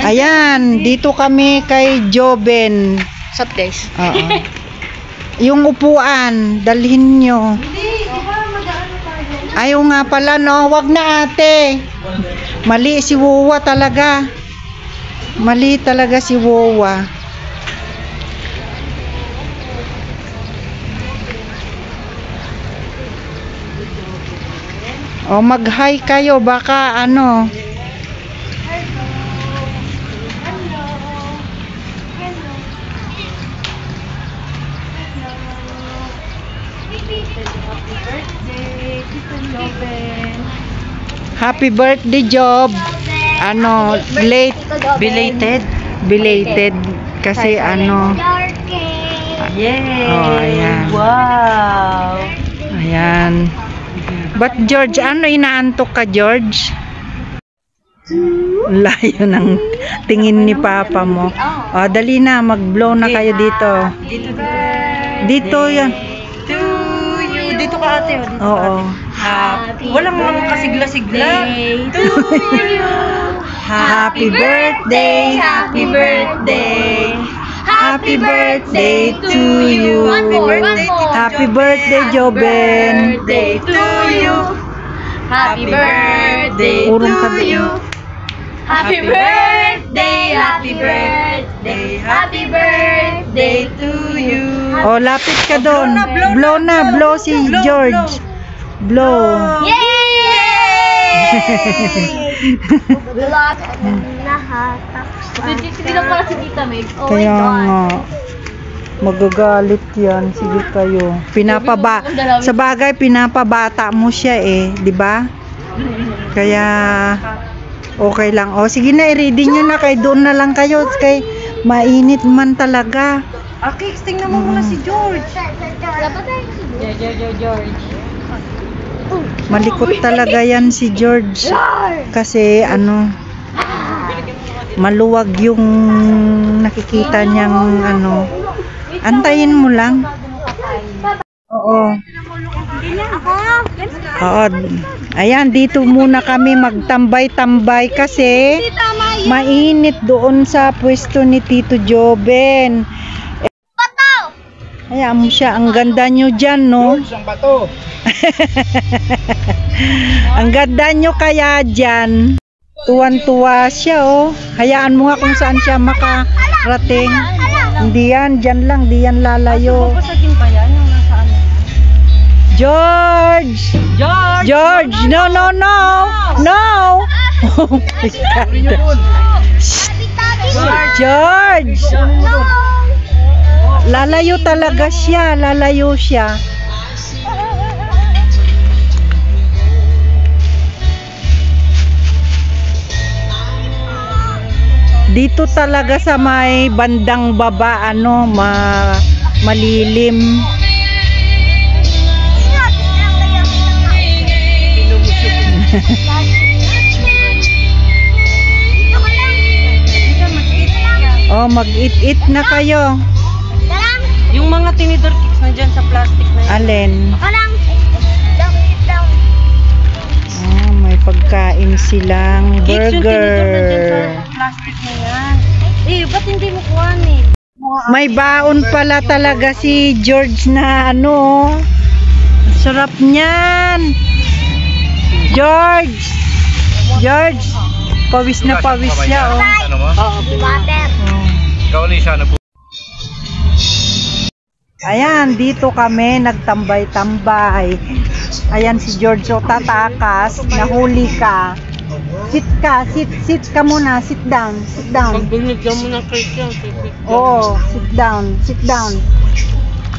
Ayan, dito kami kay Joben. Sup guys? Oo. Yung upuan, dalhin nyo. Ayaw nga pala, no? Wag na ate. Mali si Wowa talaga. Mali talaga si Wowa. O, mag-hi kayo. Baka ano. Happy birthday, Job. Ano, belated kasi ano. Yay! Oh, ayan. Wow! Ayan. But George, ano inaantok ka, George? Layo ng tingin ni Papa mo. Oh, dali na, mag-blow na kayo dito. Dito yan. To you. Dito ka ate. Dito Oo. Walang mga kasigla-sigla. To you. Happy birthday, Happy birthday. happy birthday to you. Happy birthday, Joben. Birthday to you. Happy birthday Urong to ka you. Happy birthday, happy birthday, happy birthday to you. Oh, lapit ka doon. Blow si George. Blow. Hindi lang pala si Tita Meg. Oh Kaya nga. Magagalit yan. Sige kayo. Sa bagay, pinapabata mo siya eh. Di ba? Kaya, okay lang. O, sige na, i-ready nyo na. Kay doon na lang kayo. Kay mainit man talaga. Okay, tingnan mo muna si George. George. Malikot talaga yan si George. Kasi, ano, maluwag yung nakikita niyang, ano, antayin mo lang. Oo. Oo. Ayan, dito muna kami magtambay-tambay kasi mainit doon sa pwesto ni Tito Joben. Hayaan mo siya. Ang ganda nyo dyan, no? Ang ganda nyo kaya dyan. Tuwan-tuwa siya, oh. Hayaan mo nga kung saan siya makarating. Hindi yan, dyan lang, di yan lalayo. George! George! No! Oh my God. George! Lalayo talaga siya, lalayo siya. Dito talaga sa may bandang baba, ano, malilim. Oh, mag-eat na kayo. Yung mga tinidor cakes na dyan sa plastic na yun. Alin? Oh, may pagkain silang burger. Plastic na yan. Eh, ba't hindi mo kuhaan eh? May baon pala talaga si George na ano. Sarap niyan. George! Pawis na pawis siya, oh. Ano mo? Water. Ikaw ulit siya na po. Ayan, dito kami nagtambay-tambay. Ayan si George, oh, tatakas. Nahuli ka. Sit ka muna. Sit down. Pagbinigyan mo ng cake yan. Oo, sit down.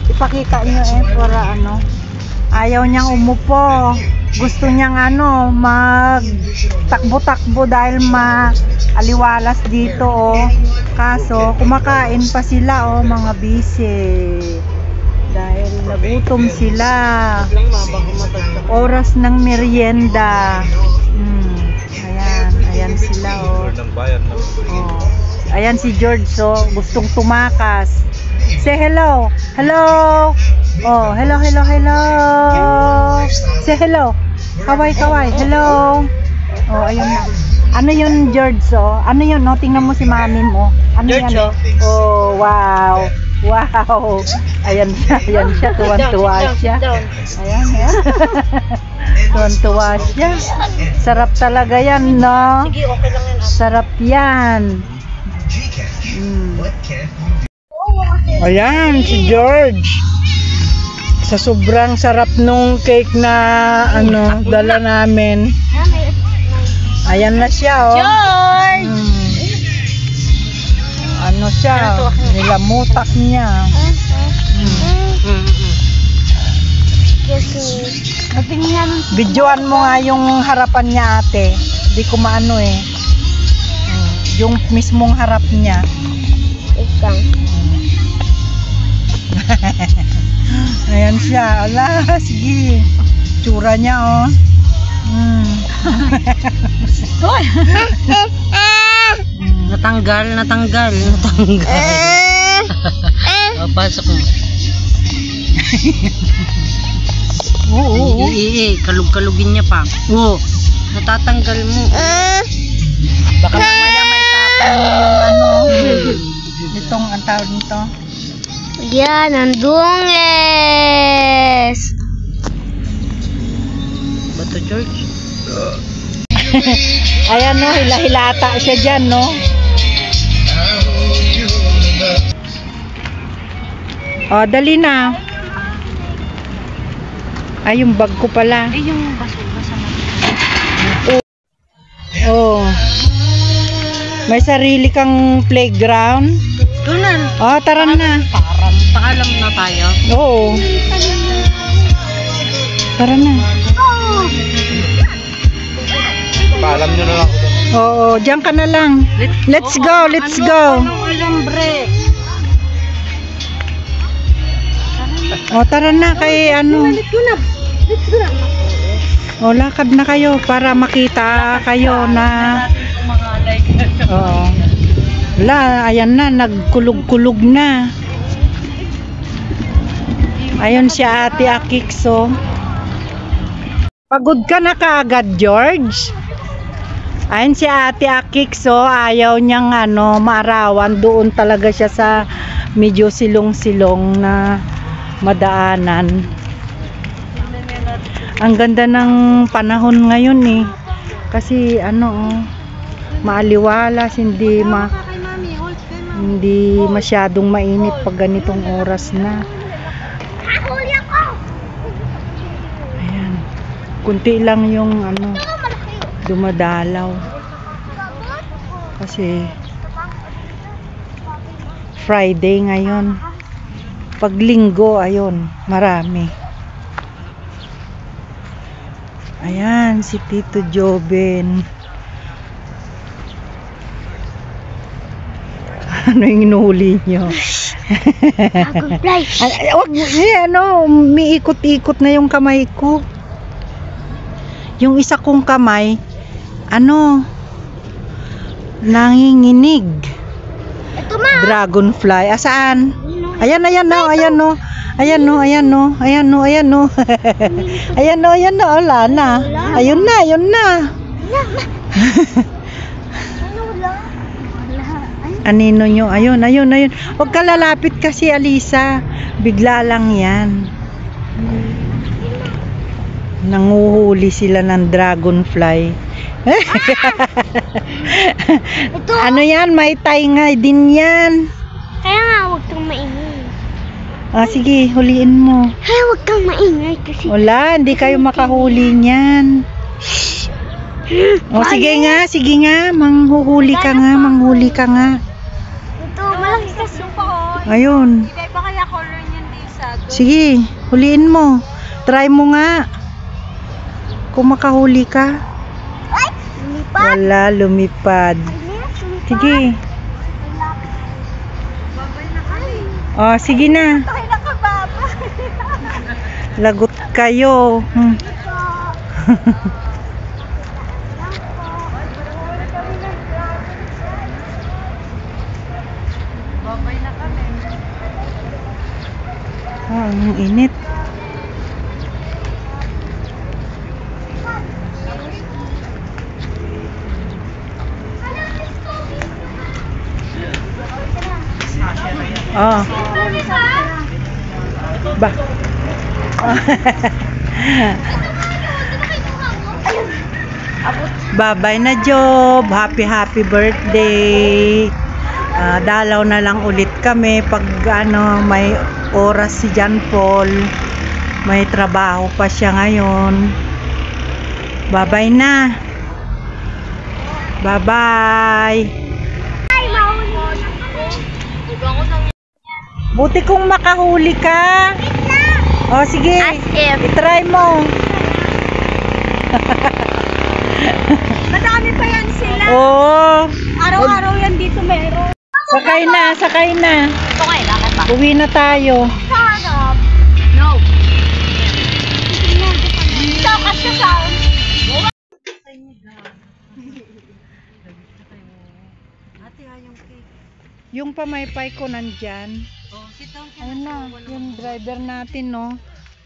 Ipakita nyo para ano. Ayaw niyang umupo. Gusto niyang ano, magtakbo-takbo dahil aliwalas dito, oh. Kaso, kumakain pa sila, oh, mga busy. Dahil nagutom sila. Oras ng merienda. Ayan sila, oh. Ayan si George, oh, gustong tumakas. Say hello. Oh, hello. Say hello. Kaway. Hello. Oh, ayun na. Ano yun, George? Oh? Ano yun? No? Tingnan mo si mami mo. Ano George, yan? Oh, wow. Wow. Ayan siya. Tuwan-tuwa siya. Ayan, ayan. Tuwan-tuwa siya. Sarap talaga yan, no? Sige, okay lang yan. Sarap yan. Ayan, si George. Sa sobrang sarap nung cake na dala namin. Ayan na siya, oh. George! Ano siya? Nilamutak niya. Videoan mo nga yung harapan niya, ate. Hindi ko maano eh. Yung mismong harap niya. Ayan siya. Ala, sige. Tsura niya, oh. Natanggal. Pasok mo. Oo. Kalug-kalugin niya pa. Oo. Natatanggal mo. Baka mamaya may tapon yung itong ang tawag nito. Yan, ang dungis. Bato, George? Ayan, no, hila-hilata siya dyan, no. O, dali na. Ay, yung bag ko pala. Ay, yung basura sa Oh. May sarili kang playground. Tunan. Oh, tara na. Paalam na tayo. Oo. Tara na. Paalam nyo na lang. Oo, diyan ka na lang. Let's go. O, tara na kay ano. O, lakad na kayo para makita kayo na. Oo. Wala, ayan na, nagkulog-kulog na. Ayun si Ate Akikso. Pagod ka na kaagad, George? Ayun si Ate Akikso, ayaw niyang maarawan. Doon talaga siya sa medyo silong-silong na madaanan. Ang ganda ng panahon ngayon eh. Kasi maaliwalas, hindi masyadong mainit pag ganitong oras na. Ayan. Kunti lang yung dumadalaw. Kasi Friday ngayon. Pag linggo, ayun, marami. Ayan, si Tito Joben. Ano yung inuhuli nyo? Wag mo, umiikot-ikot na yung kamay ko. Yung isa kong kamay, nanginginig. Ito ma. Dragonfly. Asaan? Ayan no. Ayan no. Wala na. Ayun na. Anino nyo? Ayun. Huwag ka lalapit kasi, Alisa. Bigla lang yan. Nanguhuli sila ng dragonfly. Ito. Ano yan? May taingay din yan. Kaya nga, huwag kang maingay. Sige, huliin mo. Kaya huwag kang maingay kasi. Wala, hindi kayo makahuli niyan. Sige nga, manghuli ka nga. Ito, malaki kasi. Ayun. Iba kaya color niyan, Lisa? Sige, huliin mo. Try mo nga. Kung makahuli ka. Ay! Lumipad. Wala, lumipad. Sige. Sige na. Ay, nakababa. Lagot kayo. Ang init. Oh. Ba. Bye-bye na Job. Happy birthday. Dalaw na lang ulit kami pag may oras si John Paul. May trabaho pa siya ngayon. Bye-bye na. Bye-bye. Ay, mahuli. Buti kung makahuli ka. O sige, As if. try mo. Madami pa yan sila. Oo. Araw-araw yan dito meron. Sakay na, sakay na. Ito kayo, lakad ba? Uwi na tayo. Sarap. No. Ito kasi sa... Yung pamaypay ko nandyan. Oh, sit down ka Ayun na, yung driver natin, no.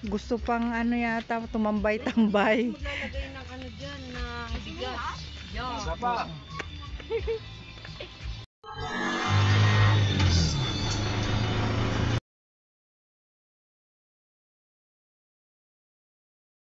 Gusto pang yata, tumambay-tambay. Maglalagay ng ano dyan na bigas. Yan. Isa pa.